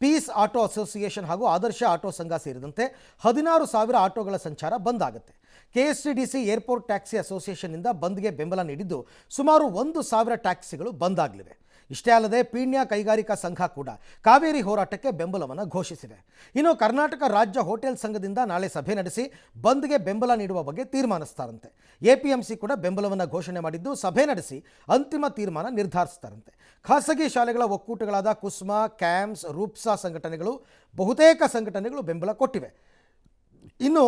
ಪೀಸ್ ಆಟೋ ಅಸೋಸಿಯೇಷನ್ ಹಾಗೂ ಆದರ್ಶ ಆಟೋ ಸಂಘ ಸೇರಿದಂತೆ 16,000 ಆಟೋಗಳ ಸಂಚಾರ ಬಂದ್ ಆಗುತ್ತೆ. KSTDC ಏರ್ಪೋರ್ಟ್ ಟ್ಯಾಕ್ಸಿ ಅಸೋಸಿಯೇಷನ್ನಿಂದ ಬಂದ್ಗೆ ಬೆಂಬಲ ನೀಡಿದ್ದು ಸುಮಾರು 1,000 ಟ್ಯಾಕ್ಸಿಗಳು ಬಂದ್ ಆಗಲಿವೆ. ಇಷ್ಟೇ ಅಲ್ಲದೆ ಪೀಣ್ಯ ಕೈಗಾರಿಕಾ ಸಂಘ ಕೂಡ ಕಾವೇರಿ ಹೋರಾಟಕ್ಕೆ ಬೆಂಬಲವನ್ನು ಘೋಷಿಸಿದೆ. ಇನ್ನು ಕರ್ನಾಟಕ ರಾಜ್ಯ ಹೋಟೆಲ್ ಸಂಘದಿಂದ ನಾಳೆ ಸಭೆ ನಡೆಸಿ ಬಂದ್ಗೆ ಬೆಂಬಲ ನೀಡುವ ಬಗ್ಗೆ ತೀರ್ಮಾನಿಸ್ತಾರಂತೆ. APMC ಕೂಡ ಬೆಂಬಲವನ್ನು ಘೋಷಣೆ ಮಾಡಿದ್ದು ಸಭೆ ನಡೆಸಿ ಅಂತಿಮ ತೀರ್ಮಾನ ನಿರ್ಧರಿಸ್ತಾರಂತೆ. ಖಾಸಗಿ ಶಾಲೆಗಳ ಒಕ್ಕೂಟಗಳಾದ ಕುಸ್ಮ, ಕ್ಯಾಂಪ್ಸ್, ರೂಪ್ಸಾ ಸಂಘಟನೆಗಳು, ಬಹುತೇಕ ಸಂಘಟನೆಗಳು ಬೆಂಬಲ ಕೊಟ್ಟಿವೆ. ಇನ್ನು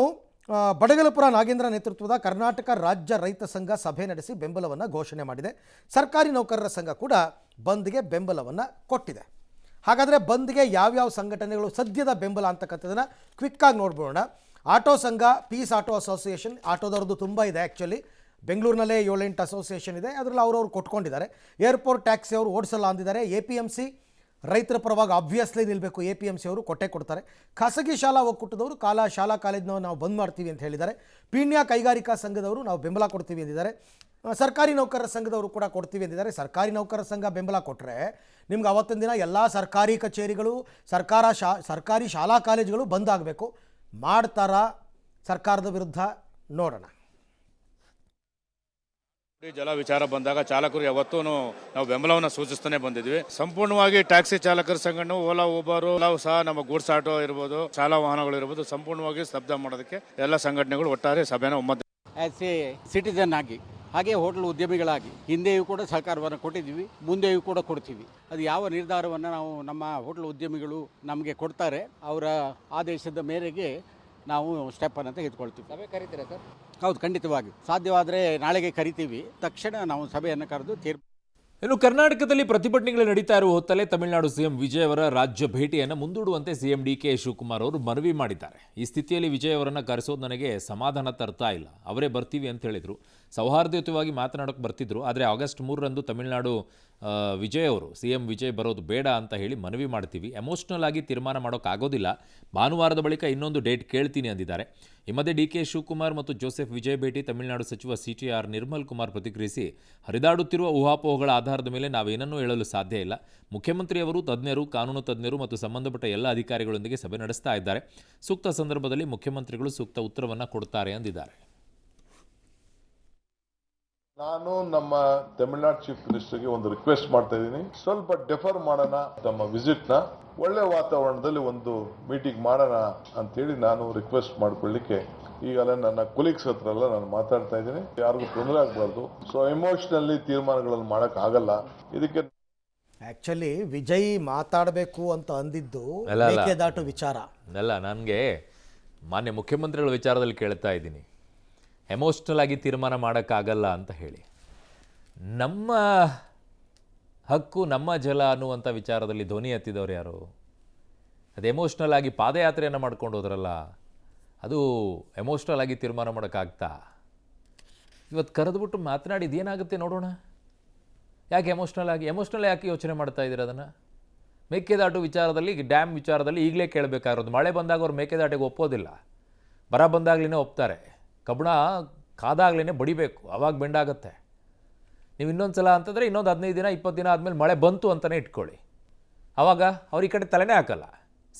ಬಡಗಲಪುರ ನಾಗೇಂದ್ರ ನೇತೃತ್ವದ ಕರ್ನಾಟಕ ರಾಜ್ಯ ರೈತ ಸಂಘ ಸಭೆ ನಡೆಸಿ ಬೆಂಬಲವನ್ನು ಘೋಷಣೆ ಮಾಡಿದೆ. ಸರ್ಕಾರಿ ನೌಕರರ ಸಂಘ ಕೂಡ ಬಂದ್ಗೆ ಬೆಂಬಲವನ್ನು ಕೊಟ್ಟಿದೆ. ಹಾಗಾದರೆ ಬಂದ್ಗೆ ಯಾವ್ಯಾವ ಸಂಘಟನೆಗಳು ಸದ್ಯದ ಬೆಂಬಲ ಅಂತಕ್ಕಂಥದ್ದನ್ನು ಕ್ವಿಕ್ಕಾಗಿ ನೋಡ್ಬೋಣ. ಆಟೋ ಸಂಘ, ಪೀಸ್ ಆಟೋ ಅಸೋಸಿಯೇಷನ್, ಆಟೋದವ್ರದ್ದು ತುಂಬ ಇದೆ ಆ್ಯಕ್ಚುಲಿ. ಬೆಂಗಳೂರಿನಲ್ಲೇ 7-8 ಅಸೋಸಿಯೇಷನ್ ಇದೆ, ಅದರಲ್ಲಿ ಅವ್ರವ್ರು ಕೊಟ್ಕೊಂಡಿದ್ದಾರೆ. ಏರ್ಪೋರ್ಟ್ ಟ್ಯಾಕ್ಸಿ ಅವರು ಓಡಿಸಲ್ಲ ಅಂದಿದ್ದಾರೆ. APMC ರೈತರ ಪರವಾಗಿ ಆಬ್ವಿಯಸ್ಲಿ ನಿಲ್ಲಬೇಕು, APMC ಅವರು ಕೊಟ್ಟೆ ಕೊಡ್ತಾರೆ. ಖಾಸಗಿ ಶಾಲಾ ಒಕ್ಕೂಟದವರು ಶಾಲಾ ಕಾಲೇಜ್ನ ನಾವು ಬಂದ್ ಮಾಡ್ತೀವಿ ಅಂತ ಹೇಳಿದ್ದಾರೆ. ಪೀಣ್ಯ ಕೈಗಾರಿಕಾ ಸಂಘದವರು ನಾವು ಬೆಂಬಲ ಕೊಡ್ತೀವಿ ಅಂದಿದ್ದಾರೆ. ಸರ್ಕಾರಿ ನೌಕರರ ಸಂಘದವರು ಕೂಡ ಕೊಡ್ತೀವಿ ಅಂದಿದ್ದಾರೆ. ಸರ್ಕಾರಿ ನೌಕರರ ಸಂಘ ಬೆಂಬಲ ಕೊಟ್ಟರೆ ನಿಮ್ಗೆ ಅವತ್ತಿನ ದಿನ ಎಲ್ಲ ಸರ್ಕಾರಿ ಕಚೇರಿಗಳು, ಸರ್ಕಾರಿ ಶಾಲಾ ಕಾಲೇಜುಗಳು ಬಂದ್ ಆಗಬೇಕು. ಮಾಡ್ತಾರಾ ಸರ್ಕಾರದ ವಿರುದ್ಧ? ನೋಡೋಣ. ಜಲ ವಿಚಾರ ಬಂದಾಗ ಚಾಲಕರು ಯಾವತ್ತೂ ನಾವು ಬೆಂಬಲವನ್ನು ಸೂಚಿಸ್ತಾನೆ ಬಂದಿದ್ವಿ. ಸಂಪೂರ್ಣವಾಗಿ ಟ್ಯಾಕ್ಸಿ ಚಾಲಕರ ಸಂಘಟನೆ, ಓಲಾ, ಊಬರ್ ಎಲ್ಲವೂ ಸಹ ನಮ್ಮ ಗೂಡ್ಸ್ ಆಟೋ ಇರ್ಬೋದು, ಶಾಲಾ ವಾಹನಗಳು ಇರ್ಬೋದು, ಸಂಪೂರ್ಣವಾಗಿ ಸ್ತಬ್ಧ ಮಾಡೋದಕ್ಕೆ ಎಲ್ಲ ಸಂಘಟನೆಗಳು ಒಟ್ಟಾರೆ ಸಭೆನ ಒಮ್ಮತ. ಆ್ಯಸ್ ಎ ಸಿಟಿಸನ್ ಆಗಿ, ಹಾಗೆ ಹೋಟೆಲ್ ಉದ್ಯಮಿಗಳಾಗಿ ಹಿಂದೆಯೂ ಕೂಡ ಸಹಕಾರವನ್ನು ಕೊಟ್ಟಿದ್ದೀವಿ, ಮುಂದೆಯೂ ಕೂಡ ಕೊಡ್ತೀವಿ. ಅದು ಯಾವ ನಿರ್ಧಾರವನ್ನು ನಾವು ನಮ್ಮ ಹೋಟೆಲ್ ಉದ್ಯಮಿಗಳು ನಮಗೆ ಕೊಡ್ತಾರೆ, ಅವರ ಆದೇಶದ ಮೇರೆಗೆ ನಾವು ಸ್ಟೆಪ್ಪನ್ನು ತೆಗೆದುಕೊಳ್ತೀವಿ. ಸಭೆ ಕರೀತೀರಾ ಸರ್? ಹೌದು, ಖಂಡಿತವಾಗಿ. ಸಾಧ್ಯವಾದರೆ ನಾಳೆಗೆ ಕರಿತೀವಿ. ತಕ್ಷಣ ನಾವು ಸಭೆಯನ್ನು ಕರೆದು ಇನ್ನು ಕರ್ನಾಟಕದಲ್ಲಿ ಪ್ರತಿಭಟನೆಗಳು ನಡೀತಾ ಇರುವ ಹೊತ್ತಲ್ಲೇ ತಮಿಳುನಾಡು ಸಿಎಂ ವಿಜಯ್ ಅವರ ರಾಜ್ಯ ಭೇಟಿಯನ್ನು ಮುಂದೂಡುವಂತೆ ಸಿಎಂ DK ಶಿವಕುಮಾರ್ ಅವರು ಮನವಿ ಮಾಡಿದ್ದಾರೆ. ಈ ಸ್ಥಿತಿಯಲ್ಲಿ ವಿಜಯ್ ಅವರನ್ನು ಕರೆಸೋದು ನನಗೆ ಸಮಾಧಾನ ತರ್ತಾ ಇಲ್ಲ. ಅವರೇ ಬರ್ತೀವಿ ಅಂತ ಹೇಳಿದರು, ಸೌಹಾರ್ದಯುತವಾಗಿ ಮಾತನಾಡೋಕೆ ಬರ್ತಿದ್ರು. ಆದರೆ ಆಗಸ್ಟ್ 3ರಂದು ತಮಿಳುನಾಡು ಸಿಎಂ ವಿಜಯ್ ಬರೋದು ಬೇಡ ಅಂತ ಹೇಳಿ ಮನವಿ ಮಾಡ್ತೀವಿ. ಎಮೋಷ್ನಲ್ ಆಗಿ ತೀರ್ಮಾನ ಮಾಡೋಕ್ಕಾಗೋದಿಲ್ಲ. ಭಾನುವಾರದ ಬಳಿಕ ಇನ್ನೊಂದು ಡೇಟ್ ಕೇಳ್ತೀನಿ ಅಂದಿದ್ದಾರೆ. ಈ ಮಧ್ಯೆ DK ಶಿವಕುಮಾರ್ ಮತ್ತು ಜೋಸೆಫ್ ವಿಜಯ್ ಭೇಟಿ ತಮಿಳುನಾಡು ಸಚಿವ CTR ನಿರ್ಮಲ್ ಕುಮಾರ್ ಪ್ರತಿಕ್ರಿಯಿಸಿ, ಹರಿದಾಡುತ್ತಿರುವ ಊಹಾಪೋಹಗಳ ಆಧಾರದ ಮೇಲೆ ನಾವೇನನ್ನೂ ಹೇಳಲು ಸಾಧ್ಯ ಇಲ್ಲ. ಮುಖ್ಯಮಂತ್ರಿಯವರು ತಜ್ಞರು, ಕಾನೂನು ತಜ್ಞರು ಮತ್ತು ಸಂಬಂಧಪಟ್ಟ ಎಲ್ಲ ಅಧಿಕಾರಿಗಳೊಂದಿಗೆ ಸಭೆ ನಡೆಸ್ತಾ ಇದ್ದಾರೆ. ಸೂಕ್ತ ಸಂದರ್ಭದಲ್ಲಿ ಮುಖ್ಯಮಂತ್ರಿಗಳು ಸೂಕ್ತ ಉತ್ತರವನ್ನು ಕೊಡ್ತಾರೆ ಅಂದಿದ್ದಾರೆ. ನಾನು ನಮ್ಮ ತಮಿಳುನಾಡು ಚೀಫ್ ಮಿನಿಸ್ಟರ್ಗೆ ಒಂದು ರಿಕ್ವೆಸ್ಟ್ ಮಾಡ್ತಾ ಇದ್ದೀನಿ, ಸ್ವಲ್ಪ ಡೆಫರ್ ಮಾಡೋಣ ನಮ್ಮ ವಿಸಿಟ್ನ, ಒಳ್ಳೆ ವಾತಾವರಣದಲ್ಲಿ ಒಂದು ಮೀಟಿಂಗ್ ಮಾಡೋಣ ಅಂತೇಳಿ ನಾನು ರಿಕ್ವೆಸ್ಟ್ ಮಾಡ್ಕೊಳ್ಳಿಕ್ಕೆ ಈಗಲೇ ನನ್ನ ಕೊಲೀಗ್ಸ್ ಹತ್ರ ಎಲ್ಲ ನಾನು ಮಾತಾಡ್ತಾ ಇದ್ದೀನಿ. ಯಾರಿಗೂ ತೊಂದರೆ ಆಗಬಾರ್ದು. ಸೊ ಎಮೋಷನಲ್ಲಿ ತೀರ್ಮಾನಗಳನ್ನು ಮಾಡಕ್ ಆಗಲ್ಲ. ಇದಕ್ಕೆ ಆ್ಯಕ್ಚುಲಿ ವಿಜಯ್ ಮಾತಾಡಬೇಕು ಅಂತ ಅಂದಿದ್ದು ಮೇಕೆದಾಟು ವಿಚಾರ ಅಲ್ಲ, ನನಗೆ ಮಾನ್ಯ ಮುಖ್ಯಮಂತ್ರಿಗಳ ವಿಚಾರದಲ್ಲಿ ಕೇಳ್ತಾ ಇದ್ದೀನಿ, ಎಮೋಷ್ನಲ್ ಆಗಿ ತೀರ್ಮಾನ ಮಾಡೋಕ್ಕಾಗಲ್ಲ ಅಂತ ಹೇಳಿ. ನಮ್ಮ ಹಕ್ಕು ನಮ್ಮ ಜಲ ಅನ್ನುವಂಥ ವಿಚಾರದಲ್ಲಿ ಧ್ವನಿ ಎತ್ತಿದವರು ಯಾರು? ಅದು ಎಮೋಷ್ನಲ್ ಆಗಿ ಪಾದಯಾತ್ರೆಯನ್ನು ಮಾಡ್ಕೊಂಡು ಹೋದ್ರಲ್ಲ, ಅದು ಎಮೋಷ್ನಲ್ ಆಗಿ ತೀರ್ಮಾನ ಮಾಡೋಕ್ಕಾಗ್ತಾ? ಇವತ್ತು ಕರೆದುಬಿಟ್ಟು ಮಾತನಾಡಿದ್ದು ಏನಾಗುತ್ತೆ ನೋಡೋಣ. ಯಾಕೆ ಎಮೋಷ್ನಲ್ ಯಾಕೆ ಯೋಚನೆ ಮಾಡ್ತಾ ಇದ್ದೀರ? ಅದನ್ನು ಮೇಕೆದಾಟು ವಿಚಾರದಲ್ಲಿ, ಡ್ಯಾಮ್ ವಿಚಾರದಲ್ಲಿ ಈಗಲೇ ಕೇಳಬೇಕಾಗಿರೋದು. ಮಳೆ ಬಂದಾಗ ಅವ್ರು ಮೇಕೆದಾಟಿಗೆ ಒಪ್ಪೋದಿಲ್ಲ, ಬರ ಬಂದಾಗ್ಲೇ ಒಪ್ತಾರೆ. ಕಬ್ಬಣ ಕಾದಾಗ್ಲೇ ಬಡಿಬೇಕು, ಅವಾಗ ಬೆಂಡಾಗುತ್ತೆ. ನೀವು ಇನ್ನೊಂದು ಸಲ ಅಂತಂದರೆ ಇನ್ನೊಂದು 15 ದಿನ 20 ದಿನ ಆದಮೇಲೆ ಮಳೆ ಬಂತು ಅಂತಲೇ ಇಟ್ಕೊಳ್ಳಿ, ಆವಾಗ ಅವ್ರ ಈ ಕಡೆ ತಲೆನೇ ಹಾಕಲ್ಲ.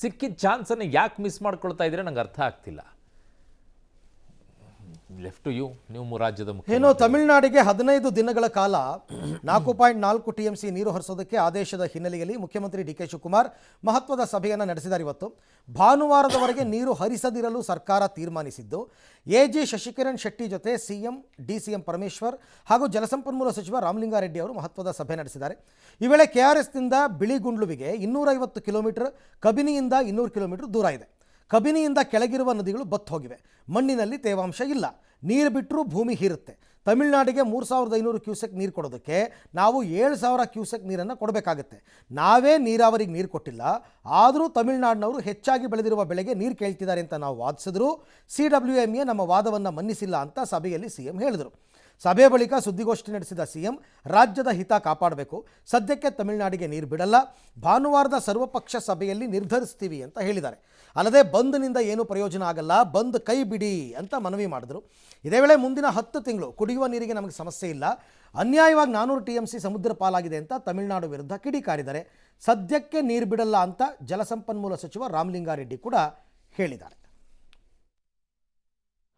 ಸಿಕ್ಕಿದ ಚಾನ್ಸನ್ನು ಯಾಕೆ ಮಿಸ್ ಮಾಡ್ಕೊಳ್ತಾ ಇದ್ರೆ ನಂಗೆ ಅರ್ಥ ಆಗ್ತಿಲ್ಲ. ಲೆಫ್ಟ್ ಟು ಯು, ನೀವು ರಾಜ್ಯದ ಏನು ತಮಿಳುನಾಡಿಗೆ 15 ದಿನಗಳ ಕಾಲ 4.4 TMC ನೀರು ಹರಿಸೋದಕ್ಕೆ ಆದೇಶದ ಹಿನ್ನೆಲೆಯಲ್ಲಿ ಮುಖ್ಯಮಂತ್ರಿ DK ಶಿವಕುಮಾರ್ ಮಹತ್ವದ ಸಭೆಯನ್ನು ನಡೆಸಿದ್ದಾರೆ. ಇವತ್ತು ಭಾನುವಾರದವರೆಗೆ ನೀರು ಹರಿಸದಿರಲು ಸರ್ಕಾರ ತೀರ್ಮಾನಿಸಿದ್ದು, AG ಶಶಿಕಿರಣ್ ಶೆಟ್ಟಿ ಜೊತೆ DCM ಪರಮೇಶ್ವರ್ ಹಾಗೂ ಜಲಸಂಪನ್ಮೂಲ ಸಚಿವ ರಾಮಲಿಂಗಾರೆಡ್ಡಿ ಅವರು ಮಹತ್ವದ ಸಭೆ ನಡೆಸಿದ್ದಾರೆ. ಈ ವೇಳೆ KRSನಿಂದ ಬಿಳಿಗುಂಡ್ಲುವಿಗೆ 250 ಕಿಲೋಮೀಟರ್, ಕಬಿನಿಯಿಂದ 200 ಕಿಲೋಮೀಟರ್ ದೂರ ಇದೆ. ಕಬಿನಿಯಿಂದ ಕೆಳಗಿರುವ ನದಿಗಳು ಬತ್ತು ಹೋಗಿವೆ, ಮಣ್ಣಿನಲ್ಲಿ ತೇವಾಂಶ ಇಲ್ಲ, ನೀರು ಬಿಟ್ಟರೂ ಭೂಮಿ ಹೀರುತ್ತೆ. ತಮಿಳುನಾಡಿಗೆ 3500 ಕ್ಯೂಸೆಕ್ ನೀರು ಕೊಡೋದಕ್ಕೆ ನಾವು 7000 ಕ್ಯೂಸೆಕ್ ನೀರನ್ನು ಕೊಡಬೇಕಾಗತ್ತೆ. ನಾವೇ ನೀರಾವರಿಗೆ ನೀರು ಕೊಟ್ಟಿಲ್ಲ, ಆದರೂ ತಮಿಳುನಾಡಿನವರು ಹೆಚ್ಚಾಗಿ ಬೆಳೆದಿರುವ ಬೆಳೆಗೆ ನೀರು ಕೇಳ್ತಿದ್ದಾರೆ ಅಂತ ನಾವು ವಾದಿಸಿದ್ರು. CWMA ನಮ್ಮ ವಾದವನ್ನು ಮನ್ನಿಸಿಲ್ಲ ಅಂತ ಸಭೆಯಲ್ಲಿ CM ಹೇಳಿದರು. ಸಭೆ ಬಳಿಕ ಸುದ್ದಿಗೋಷ್ಠಿ ನಡೆಸಿದ CM, ರಾಜ್ಯದ ಹಿತ ಕಾಪಾಡಬೇಕು, ಸದ್ಯಕ್ಕೆ ತಮಿಳುನಾಡಿಗೆ ನೀರು ಬಿಡಲ್ಲ, ಭಾನುವಾರದ ಸರ್ವಪಕ್ಷ ಸಭೆಯಲ್ಲಿ ನಿರ್ಧರಿಸ್ತೀವಿ ಅಂತ ಹೇಳಿದ್ದಾರೆ. ಅಲ್ಲದೆ ಬಂದ್ನಿಂದ ಏನೂ ಪ್ರಯೋಜನ ಆಗಲ್ಲ, ಬಂದ್ ಕೈ ಬಿಡಿ ಅಂತ ಮನವಿ ಮಾಡಿದ್ರು. ಇದೇ ವೇಳೆ ಮುಂದಿನ 10 ತಿಂಗಳು ಕುಡಿಯುವ ನೀರಿಗೆ ನಮಗೆ ಸಮಸ್ಯೆ ಇಲ್ಲ, ಅನ್ಯಾಯವಾಗಿ 400 TMC ಸಮುದ್ರ ಪಾಲಾಗಿದೆ ಅಂತ ತಮಿಳುನಾಡು ವಿರುದ್ಧ ಕಿಡಿಕಾರಿದ್ದಾರೆ. ಸದ್ಯಕ್ಕೆ ನೀರು ಬಿಡಲ್ಲ ಅಂತ ಜಲಸಂಪನ್ಮೂಲ ಸಚಿವ ರಾಮಲಿಂಗಾರೆಡ್ಡಿ ಕೂಡ ಹೇಳಿದ್ದಾರೆ.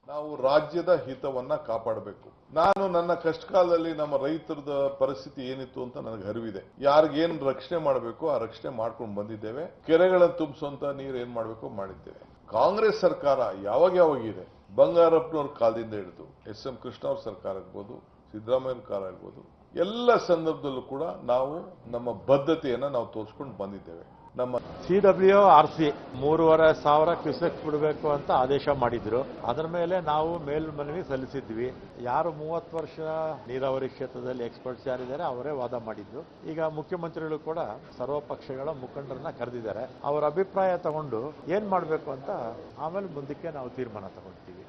ನಾವು ರಾಜ್ಯದ ಹಿತವನ್ನ ಕಾಪಾಡಬೇಕು. ನಾನು ನನ್ನ ಕಷ್ಟ ಕಾಲದಲ್ಲಿ ನಮ್ಮ ರೈತರದ ಪರಿಸ್ಥಿತಿ ಏನಿತ್ತು ಅಂತ ನನಗೆ ಅರಿವಿದೆ. ಯಾರಿಗೇನ್ ರಕ್ಷಣೆ ಮಾಡಬೇಕು ಆ ರಕ್ಷಣೆ ಮಾಡ್ಕೊಂಡು ಬಂದಿದ್ದೇವೆ. ಕೆರೆಗಳನ್ನು ತುಂಬಿಸುವಂತ ನೀರು ಏನ್ ಮಾಡಬೇಕು ಮಾಡಿದ್ದೇವೆ. ಕಾಂಗ್ರೆಸ್ ಸರ್ಕಾರ ಯಾವಾಗಿದೆ, ಬಂಗಾರಪ್ಪನವ್ರ ಕಾಲದಿಂದ ಹಿಡಿದು SM ಕೃಷ್ಣ ಅವ್ರ ಸರ್ಕಾರ ಇರ್ಬೋದು, ಸಿದ್ದರಾಮಯ್ಯ ಕಾಲ ಇರ್ಬೋದು, ಎಲ್ಲ ಸಂದರ್ಭದಲ್ಲೂ ಕೂಡ ನಾವು ನಮ್ಮ ಬದ್ಧತೆಯನ್ನ ನಾವು ತೋರಿಸ್ಕೊಂಡು ಬಂದಿದ್ದೇವೆ. ನಮ್ಮ CWRC 3,500 ಕ್ಯೂಸೆಕ್ ಬಿಡಬೇಕು ಅಂತ ಆದೇಶ ಮಾಡಿದ್ರು. ಅದರ ಮೇಲೆ ನಾವು ಮೇಲ್ಮನವಿ ಸಲ್ಲಿಸಿದ್ವಿ. ಯಾರು 30 ವರ್ಷ ನೀರಾವರಿ ಕ್ಷೇತ್ರದಲ್ಲಿ ಎಕ್ಸ್ಪರ್ಟ್ಸ್ ಯಾರಿದ್ದಾರೆ ಅವರೇ ವಾದ ಮಾಡಿದ್ದು. ಈಗ ಮುಖ್ಯಮಂತ್ರಿಗಳು ಕೂಡ ಸರ್ವ ಪಕ್ಷಗಳ ಮುಖಂಡರನ್ನ ಕರೆದಿದ್ದಾರೆ. ಅವರ ಅಭಿಪ್ರಾಯ ತಗೊಂಡು ಏನ್ ಮಾಡಬೇಕು ಅಂತ ಆಮೇಲೆ ಮುಂದಕ್ಕೆ ನಾವು ತೀರ್ಮಾನ ತಗೊಳ್ತೀವಿ.